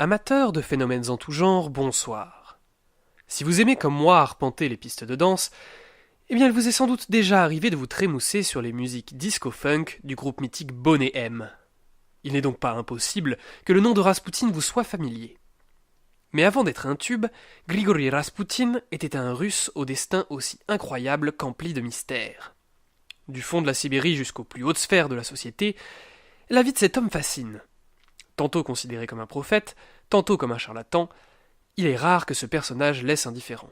Amateurs de phénomènes en tout genre, bonsoir. Si vous aimez comme moi arpenter les pistes de danse, eh bien il vous est sans doute déjà arrivé de vous trémousser sur les musiques disco-funk du groupe mythique Boney M. Il n'est donc pas impossible que le nom de Raspoutine vous soit familier. Mais avant d'être un tube, Grigori Raspoutine était un Russe au destin aussi incroyable qu'empli de mystères. Du fond de la Sibérie jusqu'aux plus hautes sphères de la société, la vie de cet homme fascine. Tantôt considéré comme un prophète, tantôt comme un charlatan, il est rare que ce personnage laisse indifférent.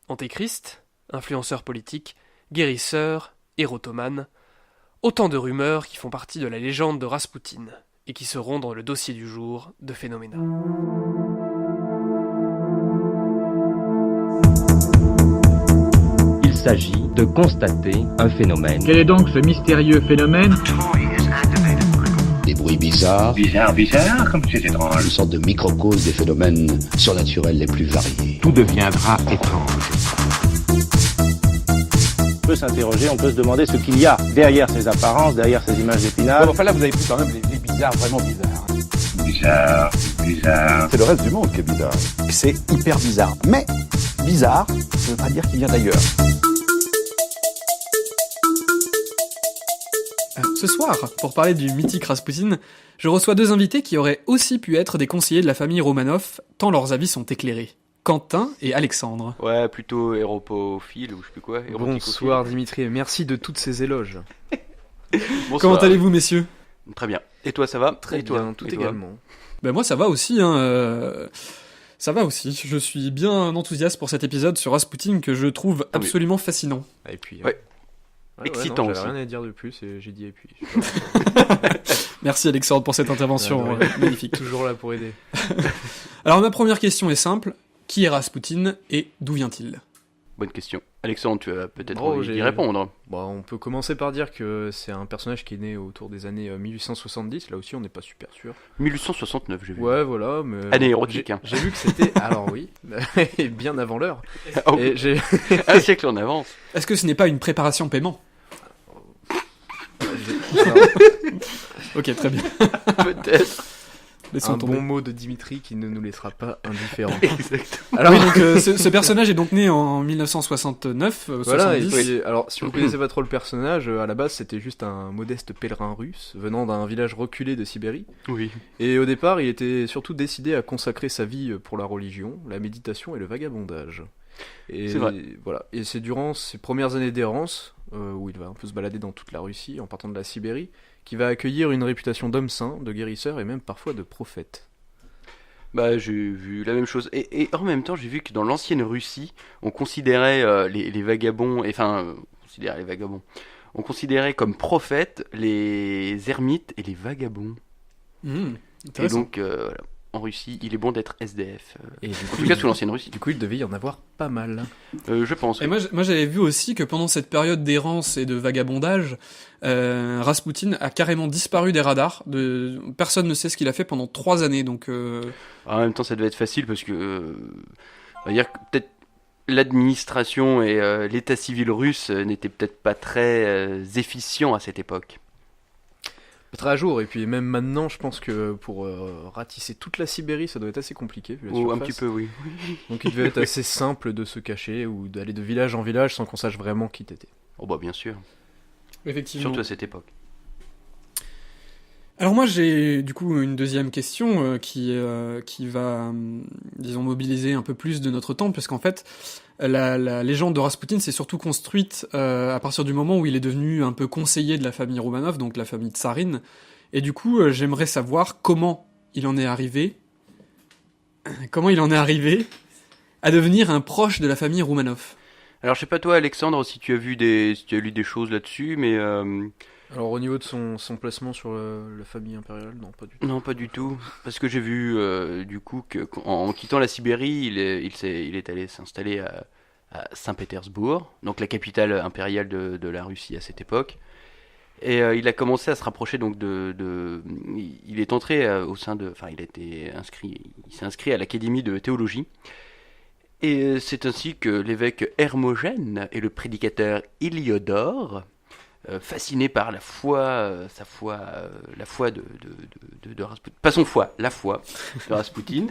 Antéchrist, influenceur politique, guérisseur, érotomane, autant de rumeurs qui font partie de la légende de Raspoutine et qui seront dans le dossier du jour de Phénoména. Il s'agit de constater un phénomène. Quel est donc ce mystérieux phénomène ? Des bruits bizarres, Bizarre, comme c'est une étrange. sorte de microcosme des phénomènes surnaturels les plus variés. Tout deviendra étrange. On peut s'interroger, on peut se demander ce qu'il y a derrière ces apparences, derrière ces images d'épinal. Enfin là, vous avez pris quand même les bizarres, vraiment bizarres. Bizarre. C'est le reste du monde qui est bizarre. C'est hyper bizarre. Mais bizarre, ça ne veut pas dire qu'il vient d'ailleurs. Ce soir, pour parler du mythique Raspoutine, je reçois deux invités qui auraient aussi pu être des conseillers de la famille Romanov, tant leurs avis sont éclairés. Quentin et Alexandre. Ouais, plutôt héropophile ou je sais plus quoi. Bonsoir Dimitri, et merci de toutes ces éloges. Bonsoir. Comment allez-vous, messieurs ? Très bien. Et toi, ça va ? Très Et toi bien, tout Et toi également. Ben moi ça va aussi, ça va aussi. Je suis bien enthousiaste pour cet épisode sur Raspoutine que je trouve absolument fascinant. Et puis, Ouais. Excitant non, aussi. j'avais rien à dire de plus et j'ai dit et puis. Merci Alexandre pour cette intervention magnifique. Toujours là pour aider. Alors ma première question est simple. Qui est Raspoutine et d'où vient-il ? Bonne question. Alexandre, tu vas peut-être Oh, envie d'y répondre. Bon, on peut commencer par dire que c'est un personnage qui est né autour des années 1870. Là aussi, on n'est pas super sûr. 1869, j'ai vu. Ouais, voilà. Mais Année érotique, hein. J'ai vu que c'était. Alors oui, et bien avant l'heure. Oh, Et j'ai. un siècle en avance. Est-ce que ce n'est pas une préparation paiement ? Alors, Ok, très bien. Peut-être. Laissons un tomber. bon mot de Dimitri qui ne nous laissera pas indifférents. Exactement. Alors oui, donc ce personnage est donc né en 1969, Voilà, 70. et puis, alors si vous connaissez pas trop le personnage, à la base c'était juste un modeste pèlerin russe venant d'un village reculé de Sibérie. Oui. Et au départ, il était surtout décidé à consacrer sa vie pour la religion, la méditation et le vagabondage. Et C'est vrai. voilà. Et c'est durant ses premières années d'errance, où il va un peu se balader dans toute la Russie en partant de la Sibérie, qu'il va accueillir une réputation d'homme saint, de guérisseur et même parfois de prophète. Bah, j'ai vu la même chose. Et en même temps, j'ai vu que dans l'ancienne Russie, on considérait les vagabonds, on considérait comme prophètes les ermites et les vagabonds. Mmh, Et intéressant. donc, voilà. En Russie, il est bon d'être SDF. Et du En tout cas, sous l'ancienne Russie. Du coup, il devait y en avoir pas mal. Je pense. Et moi j'avais vu aussi que pendant cette période d'errance et de vagabondage, Raspoutine a carrément disparu des radars. Personne ne sait ce qu'il a fait pendant 3 années. Donc En même temps, ça devait être facile parce que, on va dire que peut-être l'administration et l'état civil russe n'étaient peut-être pas très efficients à cette époque. Très à jour, et puis même maintenant, je pense que pour ratisser toute la Sibérie, ça doit être assez compliqué. Vu la Ou un surface. petit peu, oui. Donc il devait être assez simple de se cacher ou d'aller de village en village sans qu'on sache vraiment qui t'étais. Oh bah bien sûr, effectivement. surtout à cette époque. Alors moi j'ai du coup une deuxième question qui va, disons, mobiliser un peu plus de notre temps, puisqu'en fait la légende de Raspoutine s'est surtout construite à partir du moment où il est devenu un peu conseiller de la famille Romanov, donc la famille tsarine, et du coup j'aimerais savoir comment il en est arrivé à devenir un proche de la famille Romanov. Alors je sais pas toi Alexandre si tu as lu des choses là-dessus, mais Alors au niveau de son placement sur la famille impériale, non, pas du tout. non pas du tout, parce que j'ai vu du coup que en quittant la Sibérie, il est allé s'installer à Saint-Pétersbourg, donc la capitale impériale de la Russie à cette époque. Et il a commencé à se rapprocher donc il est entré il s'est inscrit à l'académie de théologie. Et c'est ainsi que l'évêque Hermogène et le prédicateur Héliodore fasciné par la foi, la foi de Rasputin, pas son foie, la foi de Rasputin,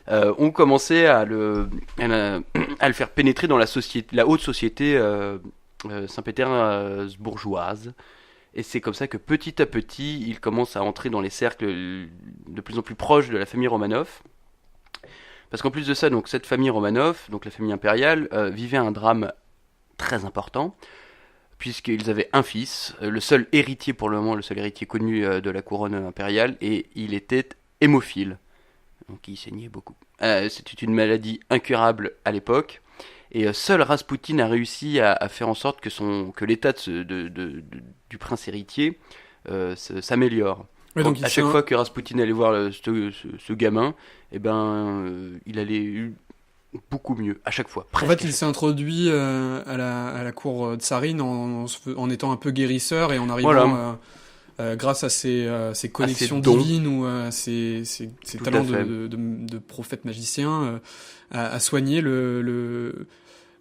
ont commencé à le faire pénétrer dans la haute société saint-pétersbourgeoise. Et c'est comme ça que petit à petit, il commence à entrer dans les cercles de plus en plus proches de la famille Romanov. Parce qu'en plus de ça, donc, cette famille Romanov, donc la famille impériale, vivait un drame très important, puisqu'ils avaient un fils, le seul héritier pour le moment, le seul héritier connu de la couronne impériale, et il était hémophile. Donc il saignait beaucoup. C'était une maladie incurable à l'époque, et seul Rasputin a réussi à faire en sorte que l'état du prince héritier s'améliore. Ouais, donc à chaque fois que Rasputin allait voir ce gamin, il allait beaucoup mieux, à chaque fois. En fait, il s'est introduit à la cour tsarine en étant un peu guérisseur et en arrivant, grâce à ses connexions divines ou à ses talents de prophète magicien, à soigner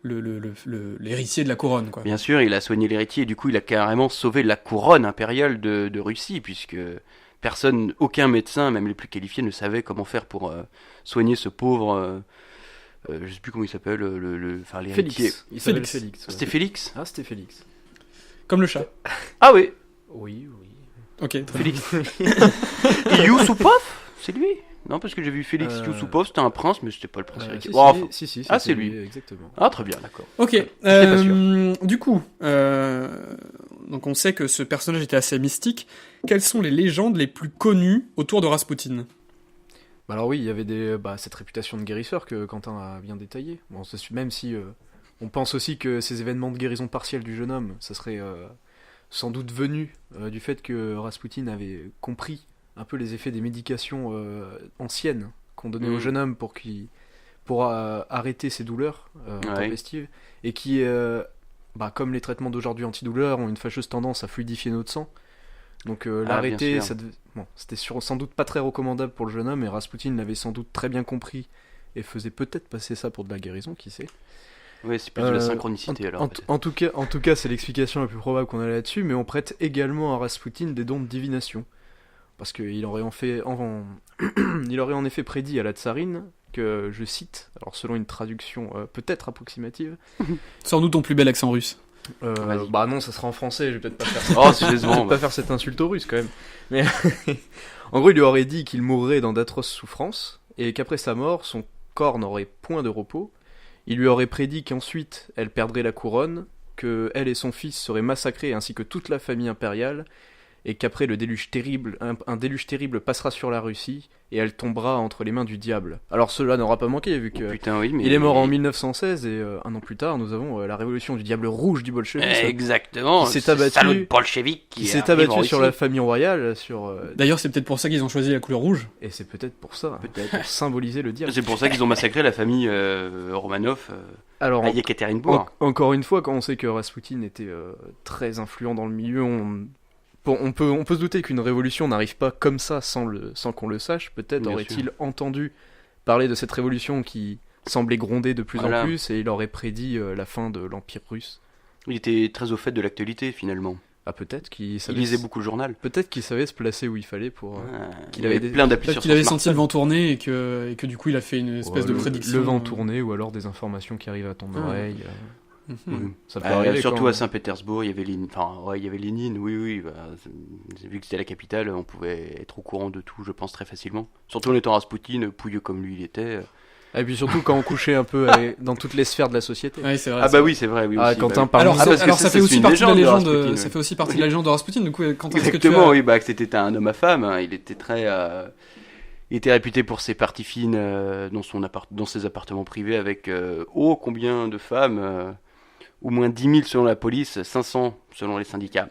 l'héritier de la couronne, quoi. Bien sûr, il a soigné l'héritier et du coup, il a carrément sauvé la couronne impériale de Russie, puisque aucun médecin, même les plus qualifiés, ne savait comment faire pour soigner ce pauvre... je sais plus comment il s'appelle, Félix. Il s'appelle Félix. C'était Félix ? Ah, c'était Félix. Comme le chat. Ah oui. Oui. Ok, très Félix. Youssoupov ? C'est lui ? Non, parce que j'ai vu Félix Youssoupov, c'était un prince, mais c'était pas le prince héritier. Si, ah, c'est lui. Exactement. Ah, très bien, d'accord. Ok. Pas sûr. Du coup, donc on sait que ce personnage était assez mystique. Quelles sont les légendes les plus connues autour de Rasputin ? Alors oui, il y avait cette réputation de guérisseur que Quentin a bien détaillée. Bon, même si on pense aussi que ces événements de guérison partielle du jeune homme, ça serait sans doute venu du fait que Rasputin avait compris un peu les effets des médications anciennes qu'on donnait au jeune homme pour arrêter ses douleurs intempestives, et qui, comme les traitements d'aujourd'hui antidouleurs, ont une fâcheuse tendance à fluidifier notre sang. Donc l'arrêter, c'était sans doute pas très recommandable pour le jeune homme, et Rasputin l'avait sans doute très bien compris et faisait peut-être passer ça pour de la guérison, qui sait. Oui, c'est plus de la synchronicité alors. En tout cas, c'est l'explication la plus probable qu'on a là-dessus, mais on prête également à Rasputin des dons de divination. Parce qu'il aurait il aurait en effet prédit à la tsarine que, je cite, alors selon une traduction peut-être approximative... Sans doute ton plus bel accent russe. Non, ça sera en français, je vais peut-être pas faire ça. Oh, c'est décevant. Pas faire cette insulte aux Russes quand même. Mais en gros, il lui aurait dit qu'il mourrait dans d'atroces souffrances et qu'après sa mort, son corps n'aurait point de repos. Il lui aurait prédit qu'ensuite, elle perdrait la couronne, que elle et son fils seraient massacrés ainsi que toute la famille impériale, et qu'après un déluge terrible passera sur la Russie et elle tombera entre les mains du diable. Alors cela n'aura pas manqué vu que il est mort en 1916 et un an plus tard nous avons la révolution du diable rouge du bolchevisme. Exactement. Qui s'est abattu sur la famille royale. D'ailleurs, c'est peut-être pour ça qu'ils ont choisi la couleur rouge. Et c'est peut-être pour ça, pour symboliser le diable. C'est pour ça qu'ils ont massacré la famille Romanov. Alors, à Yekaterinbourg. Encore une fois, quand on sait que Rasputin était très influent dans le milieu, on peut se douter qu'une révolution n'arrive pas comme ça sans qu'on le sache. Peut-être aurait-il entendu parler de cette révolution qui semblait gronder de plus en plus, et il aurait prédit la fin de l'Empire russe. Il était très au fait de l'actualité finalement. Ah, peut-être qu'il lisait beaucoup le journal. Peut-être qu'il savait se placer où il fallait pour... qu'il avait plein d'appuis sur son smartphone. Qu'il avait senti le vent tourner et que du coup il a fait une espèce de prédiction. Le vent tourner, ou alors des informations qui arrivent à ton oreille. Ça peut arriver surtout à Saint-Pétersbourg, il y avait Lénine, oui, vu que c'était la capitale, on pouvait être au courant de tout, je pense, très facilement. Surtout en étant Rasputin, pouilleux comme lui il était. Et puis surtout quand on couchait un peu dans toutes les sphères de la société. Ouais, c'est vrai, ah bah oui, c'est vrai. Oui, aussi, Quentin parle. Alors ça fait aussi partie de la légende. Ça fait aussi partie de la légende de Rasputin. Du coup, quand exactement, oui, que c'était un homme à femme. Hein, il était très. Il était réputé pour ses parties fines dans ses appartements privés avec combien de femmes au moins 10 000 selon la police, 500 selon les syndicats.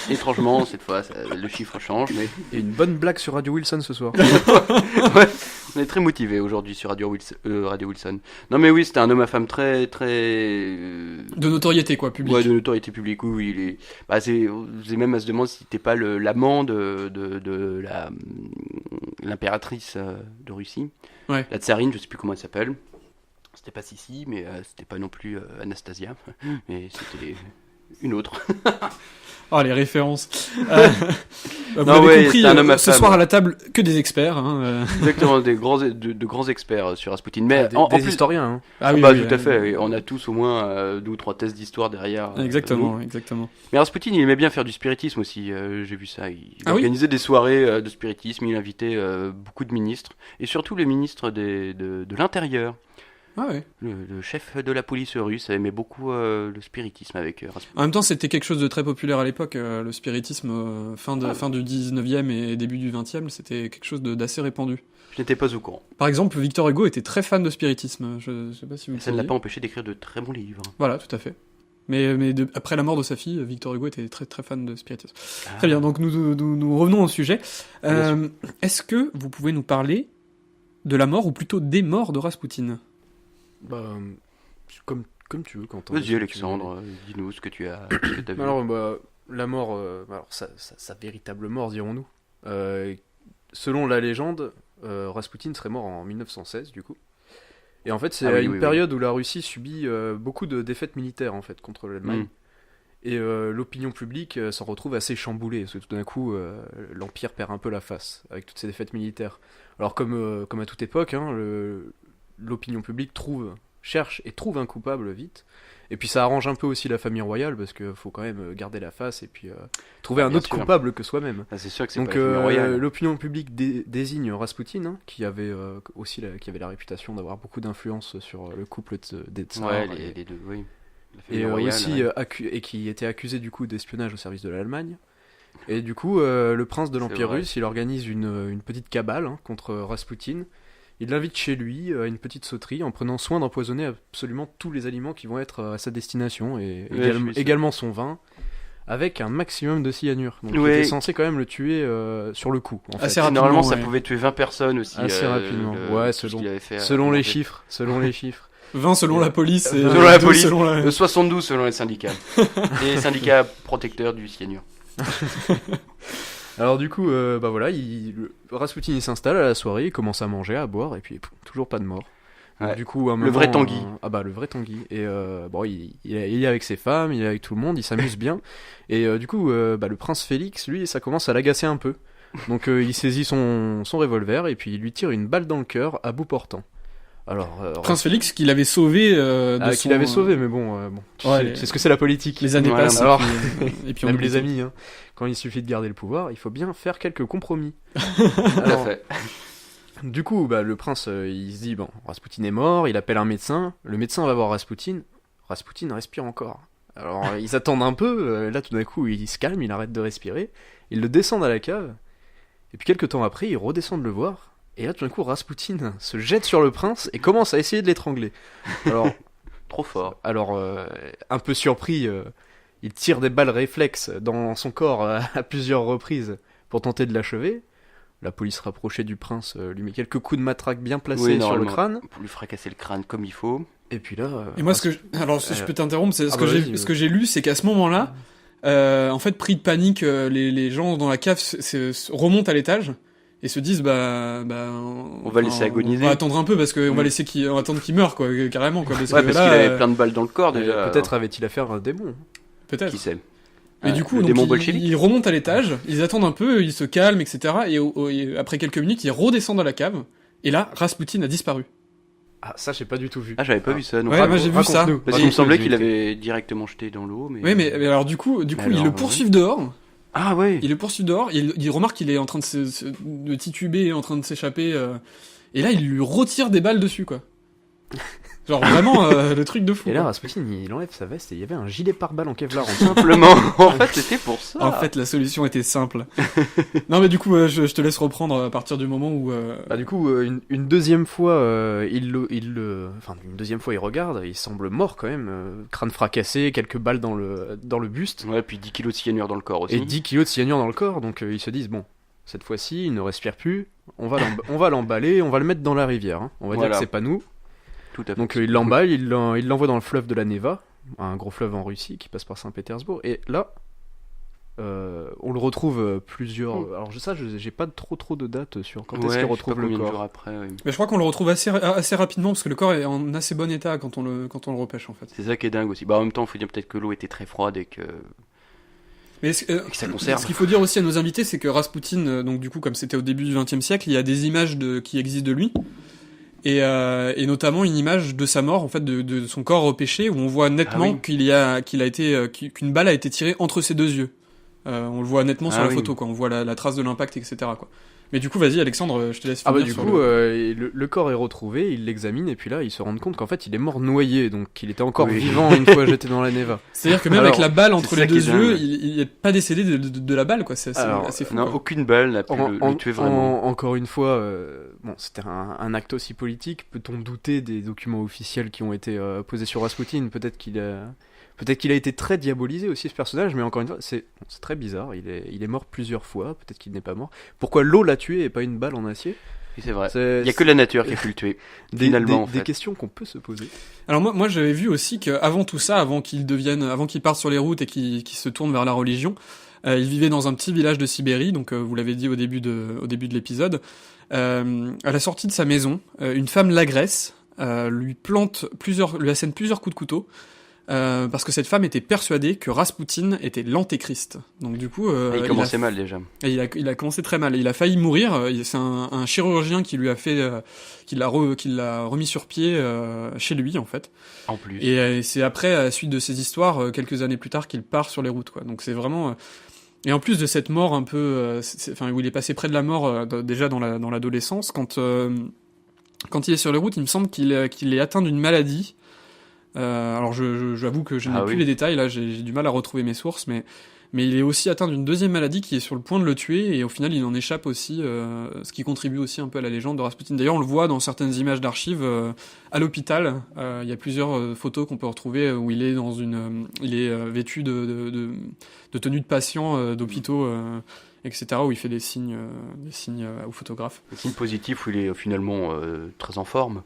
Étrangement, cette fois, le chiffre change. Mais... Et une bonne blague sur Radio Wilson ce soir. Ouais, on est très motivés aujourd'hui sur Radio Wilson. Non mais oui, c'était un homme à femme très... de notoriété, quoi, publique. Ouais, de notoriété publique, oui. Il est... c'est même à se demander si c'était pas l'amant de l'impératrice de Russie. Ouais. La tsarine, je sais plus comment elle s'appelle. C'était pas Sissi, mais c'était pas non plus Anastasia. Mais une autre. Oh, les références. Vous avez compris, ce soir à la table, que des experts. Hein. Exactement, de grands experts sur Rasputin. Mais des plus, historiens. Hein. Ah oui, tout à fait. On a tous au moins 2 ou 3 thèses d'histoire derrière. Exactement. Mais Rasputin, il aimait bien faire du spiritisme aussi. J'ai vu ça. Il organisait des soirées de spiritisme. Il invitait beaucoup de ministres. Et surtout les ministres de l'Intérieur. Ah ouais. Le chef de la police russe aimait beaucoup le spiritisme avec Rasputin. En même temps, c'était quelque chose de très populaire à l'époque. Le spiritisme, fin du 19e et début du 20e, c'était quelque chose d'assez répandu. Je n'étais pas au courant. Par exemple, Victor Hugo était très fan de spiritisme. Je sais pas si vous le Ça ne l'a saviez. pas empêché d'écrire de très bons livres. Voilà, tout à fait. Mais après la mort de sa fille, Victor Hugo était très très fan de spiritisme. Très bien, donc nous revenons au sujet. Est-ce que vous pouvez nous parler de la mort, ou plutôt des morts de Rasputin ? Bah, comme tu veux, Quentin. Vas-y, Alexandre, dis-nous ce que tu as vu. Alors, la mort, sa véritable mort, dirons-nous. Selon la légende, Rasputin serait mort en 1916, du coup. Et en fait, c'est une période où la Russie subit beaucoup de défaites militaires, en fait, contre l'Allemagne. Et l'opinion publique s'en retrouve assez chamboulée, parce que tout d'un coup, l'Empire perd un peu la face, avec toutes ces défaites militaires. Alors, comme à toute époque, hein, l'opinion publique cherche et trouve un coupable vite. Et puis ça arrange un peu aussi la famille royale, parce qu'il faut quand même garder la face et puis trouver un autre coupable que soi-même. C'est sûr que c'est donc pas la famille royale. L'opinion publique désigne Rasputin, hein, qui avait la réputation d'avoir beaucoup d'influence sur le couple des tsars. Les deux, oui. Et aussi et qui était accusé du coup d'espionnage au service de l'Allemagne. Et du coup, le prince de l'Empire russe, il organise une petite cabale, hein, contre Rasputin. Il l'invite chez lui à une petite sauterie en prenant soin d'empoisonner absolument tous les aliments qui vont être à sa destination, et également son vin, avec un maximum de cyanure. Donc il était censé quand même le tuer sur le coup. Assez rapidement. Normalement, ça pouvait tuer 20 personnes aussi. Assez rapidement. Selon les chiffres. 20 selon la police. Selon la police. 72 selon les syndicats. Les syndicats protecteurs du cyanure. Alors du coup, Rasputin il s'installe à la soirée, il commence à manger, à boire, et puis toujours pas de mort. Donc, du coup, le vrai Tanguy. Le vrai Tanguy. Et il est avec ses femmes, il est avec tout le monde, il s'amuse bien. Et du coup, le prince Félix, lui, ça commence à l'agacer un peu. Donc il saisit son revolver et puis il lui tire une balle dans le cœur à bout portant. Alors, Prince Félix, qu'il avait sauvé qu'il avait sauvé, mais c'est ce que c'est la politique. Les années passent. Alors, et puis même les amis, hein, quand il suffit de garder le pouvoir, il faut bien faire quelques compromis. Alors, du coup, le prince, il se dit, Rasputin est mort, il appelle un médecin, le médecin va voir Rasputin respire encore. Alors, ils attendent un peu, là tout d'un coup, il se calme, il arrête de respirer, ils le descendent à la cave, et puis quelques temps après, ils redescendent le voir. Et là, tout d'un coup, Rasputin se jette sur le prince et commence à essayer de l'étrangler. Alors, trop fort. Alors, un peu surpris, il tire des balles réflexes dans son corps à plusieurs reprises pour tenter de l'achever. La police rapprochée du prince lui met quelques coups de matraque bien placés sur le crâne. Pour lui fracasser le crâne comme il faut. Et puis là... Et moi, si je peux t'interrompre, c'est ce que j'ai lu, c'est qu'à ce moment-là, en fait, pris de panique, les gens dans la cave remontent à l'étage. Et se disent on va laisser agoniser. On va attendre un peu parce qu'on va on va attendre qu'il meure carrément parce qu'il avait plein de balles dans le corps déjà. Peut-être avait-il affaire à un démon. Peut-être. Qui sait. Et du coup, ils remontent à l'étage, ils attendent un peu, ils se calment, etc. Et après quelques minutes, ils redescendent dans la cave. Et là, Rasputin a disparu. Ah, ça, j'ai pas du tout vu. Ah, j'avais pas vu ça. Ouais, moi j'ai vu ça. Parce qu'il me semblait qu'il avait directement jeté dans l'eau. Oui, mais alors du coup, ils le poursuivent dehors. Ah ouais. Il le poursuit dehors, il remarque qu'il est en train de tituber, en train de s'échapper, et là il lui retire des balles dessus, quoi. Genre vraiment le truc de fou. Et là Rasputin il enlève sa veste et il y avait un gilet pare-balles en Kevlar. Simplement. En fait c'était pour ça. En fait la solution était simple. Non mais du coup je te laisse reprendre à partir du moment où... du coup une deuxième fois une deuxième fois il regarde, il semble mort quand même, crâne fracassé, quelques balles dans le buste. Ouais, puis 10 kilos de cyanure dans le corps aussi. Et 10 kilos de cyanure dans le corps, donc ils se disent cette fois-ci il ne respire plus, on va l'emballer, on va le mettre dans la rivière, hein. On va dire que c'est pas nous. Tout à fait. Donc il l'emballe, il l'envoie dans le fleuve de la Neva, un gros fleuve en Russie qui passe par Saint-Pétersbourg, et là, On le retrouve plusieurs. Alors j'ai pas trop de dates sur quand est-ce qu'il retrouve le corps. Après, oui. Mais je crois qu'on le retrouve assez rapidement parce que le corps est en assez bon état quand on le repêche en fait. C'est ça qui est dingue aussi. Bah en même temps, il faut dire peut-être que l'eau était très froide et que. Mais que ça conserve. Ce qu'il faut dire aussi à nos invités, c'est que Raspoutine, donc du coup comme c'était au début du XXe siècle, il y a des images qui existent de lui. Et notamment une image de sa mort, en fait, de son corps repêché, où on voit nettement qu'une balle a été tirée entre ses deux yeux. On le voit nettement sur la photo, quoi. On voit la trace de l'impact, etc., quoi. Mais du coup, vas-y, Alexandre, je te laisse finir. Du coup, le corps est retrouvé, il l'examine, et puis là, il se rend compte qu'en fait, il est mort noyé, donc il était encore vivant une fois jeté dans la Neva. C'est-à-dire que même avec la balle entre les deux yeux, il n'est pas décédé de la balle, quoi. C'est assez fou. Non, aucune balle n'a pu le tuer vraiment. Encore une fois, c'était un acte aussi politique. Peut-on douter des documents officiels qui ont été posés sur Rasputin ? Peut-être qu'il a été très diabolisé aussi, ce personnage, mais encore une fois, c'est très bizarre. Il est mort plusieurs fois, peut-être qu'il n'est pas mort. Pourquoi l'eau l'a tué et pas une balle en acier ? Oui, c'est vrai. Il n'y a que la nature qui a pu le tuer. Finalement, des questions qu'on peut se poser. Alors moi j'avais vu aussi qu'avant tout ça, avant qu'il parte sur les routes et qu'il se tourne vers la religion, il vivait dans un petit village de Sibérie, donc vous l'avez dit au début de l'épisode. À la sortie de sa maison, une femme l'agresse, lui assène plusieurs coups de couteau. Parce que cette femme était persuadée que Raspoutine était l'antéchrist. Donc du coup, il commençait mal déjà. Et il a commencé très mal. Il a failli mourir. C'est un chirurgien qui lui a fait, qui l'a remis sur pied chez lui en fait. En plus. Et c'est après, à la suite de ces histoires, quelques années plus tard, qu'il part sur les routes, quoi. Donc c'est vraiment. Et en plus de cette mort un peu, où il est passé près de la mort déjà dans l'adolescence, quand il est sur les routes, il me semble qu'il est atteint d'une maladie. Alors j'avoue que je n'ai plus les détails, là j'ai du mal à retrouver mes sources, mais il est aussi atteint d'une deuxième maladie qui est sur le point de le tuer, et au final il en échappe aussi, ce qui contribue aussi un peu à la légende de Rasputin. D'ailleurs on le voit dans certaines images d'archives à l'hôpital, il y a plusieurs photos qu'on peut retrouver où il est il est vêtu de tenues de patient d'hôpitaux, etc., où il fait des signes aux photographes. Des signes positifs où il est finalement très en forme.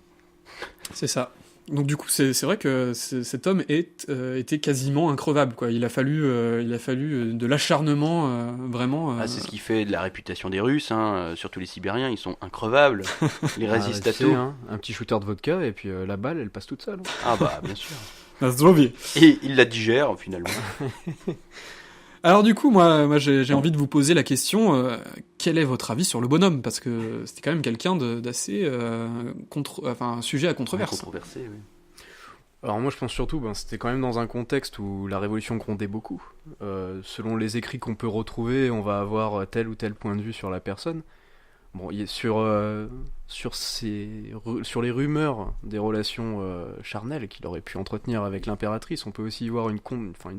C'est ça. Donc du coup, c'est vrai que cet homme était quasiment increvable, quoi. Il a fallu de l'acharnement, vraiment. C'est ce qui fait de la réputation des Russes, surtout les Sibériens, ils sont increvables, ils résistent à tout. Un petit shooter de vodka et puis la balle, elle passe toute seule. Ah bah bien sûr. Et il la digère finalement. Alors du coup, moi j'ai envie de vous poser la question, quel est votre avis sur le bonhomme ? Parce que c'était quand même quelqu'un d'assez sujet à controverse. Controversé, oui. Alors moi je pense surtout, c'était quand même dans un contexte où la révolution comptait beaucoup. Selon les écrits qu'on peut retrouver, on va avoir tel ou tel point de vue sur la personne. Bon, sur les rumeurs des relations charnelles qu'il aurait pu entretenir avec l'impératrice, on peut aussi y voir une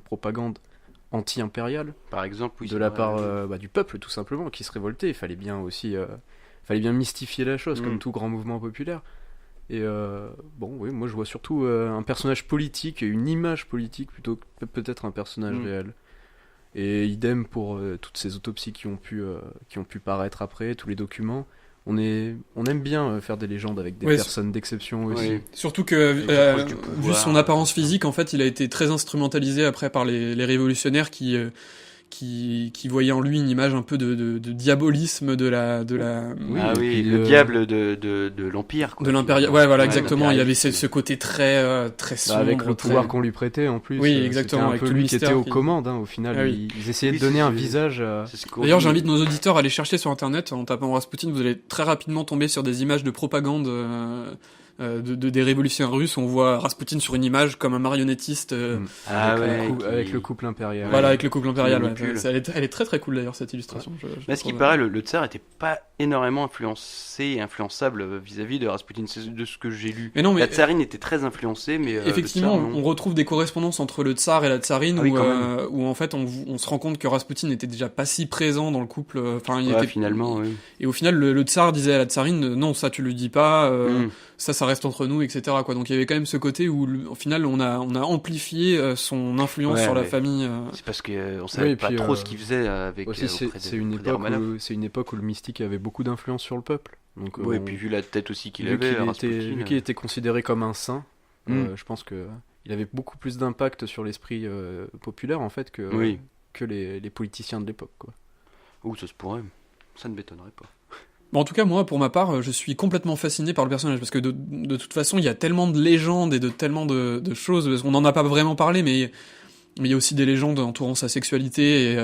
propagande anti-impériale, par exemple, oui, de la part du peuple tout simplement, qui se révoltait. Il fallait bien aussi mystifier la chose, comme tout grand mouvement populaire. Et moi je vois surtout un personnage politique et une image politique plutôt que peut-être un personnage réel. Et idem pour toutes ces autopsies qui ont pu paraître après, tous les documents. On aime bien faire des légendes avec des personnes d'exception aussi. Oui. Surtout que, vu son apparence physique, en fait, il a été très instrumentalisé après par les révolutionnaires qui voyaient en lui une image un peu de diabolisme de la. Le diable de l'empire, quoi. De l'impérial. Ouais, voilà, exactement. Il y avait ce côté très sombre, avec le pouvoir qu'on lui prêtait en plus. Oui, exactement. C'était un peu lui qui était aux commandes, au final. Ils essayaient de donner un visage. D'ailleurs, j'invite nos auditeurs à aller chercher sur internet en tapant Rasputin. Vous allez très rapidement tomber sur des images de propagande. Des révolutionnaires russes, on voit Rasputin sur une image comme un marionnettiste avec le couple impérial. Voilà, avec le couple impérial. Elle est très très cool d'ailleurs cette illustration. Mais ce qui paraît, le tsar était pas énormément influençable vis-à-vis de Rasputin, c'est de ce que j'ai lu. Mais la tsarine était très influencée, mais effectivement, on retrouve des correspondances entre le tsar et la tsarine où en fait on se rend compte que Rasputin n'était déjà pas si présent dans le couple. Finalement, oui. Et au final, le tsar disait à la tsarine, non, ça tu le dis pas. Ça reste entre nous, etc., quoi. Donc il y avait quand même ce côté où au final on a amplifié son influence sur la famille. C'est parce que on savait pas trop ce qu'il faisait avec. Aussi, c'est une époque où le mystique avait beaucoup d'influence sur le peuple. Donc et puis vu la tête aussi qu'il avait, vu qu'il était considéré comme un saint, je pense que il avait beaucoup plus d'impact sur l'esprit populaire en fait que que les politiciens de l'époque, quoi. Ouh, ça se pourrait. Ça ne m'étonnerait pas. Bon, en tout cas, moi, pour ma part, je suis complètement fasciné par le personnage, parce que de toute façon, il y a tellement de légendes et de tellement de choses, parce qu'on n'en a pas vraiment parlé, mais il y a aussi des légendes entourant sa sexualité et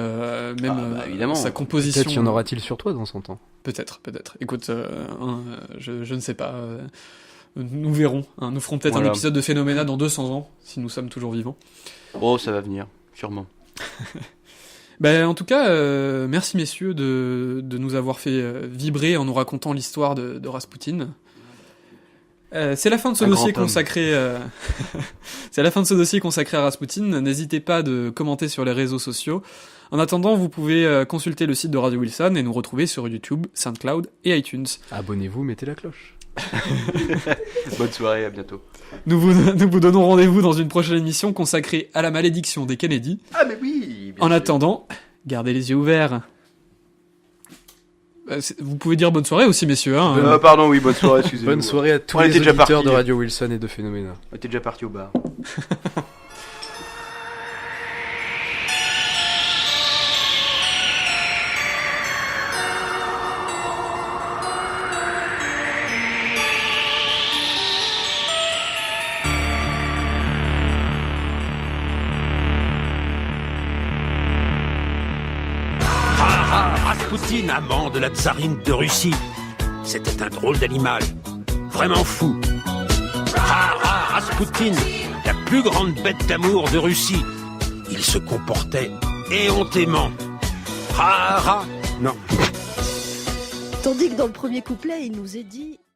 même sa composition. Peut-être y en aura-t-il sur toi dans 100 ans. Peut-être. Écoute, je ne sais pas. Nous verrons. Nous ferons peut-être un épisode de Phénoména dans 200 ans, si nous sommes toujours vivants. Oh, ça va venir, sûrement. En tout cas, merci messieurs de nous avoir fait vibrer en nous racontant l'histoire de Rasputin. C'est la fin de ce dossier consacré. C'est la fin de ce dossier consacré à Rasputin. N'hésitez pas de commenter sur les réseaux sociaux. En attendant, vous pouvez consulter le site de Radio Wilson et nous retrouver sur YouTube, SoundCloud et iTunes. Abonnez-vous, mettez la cloche. Bonne soirée, à bientôt. Nous vous donnons rendez-vous dans une prochaine émission consacrée à la malédiction des Kennedy. Ah mais oui. En attendant, gardez les yeux ouverts. Vous pouvez dire bonne soirée aussi, messieurs. Pardon, oui, bonne soirée, excusez-moi. Bonne soirée à tous les auditeurs de Radio Wilson et de Phénoména. On était déjà parti au bar. Rasputin, amant de la tsarine de Russie. C'était un drôle d'animal. Vraiment fou. Rasputin, la plus grande bête d'amour de Russie. Il se comportait éhontément. Non. Tandis que dans le premier couplet, il nous est dit...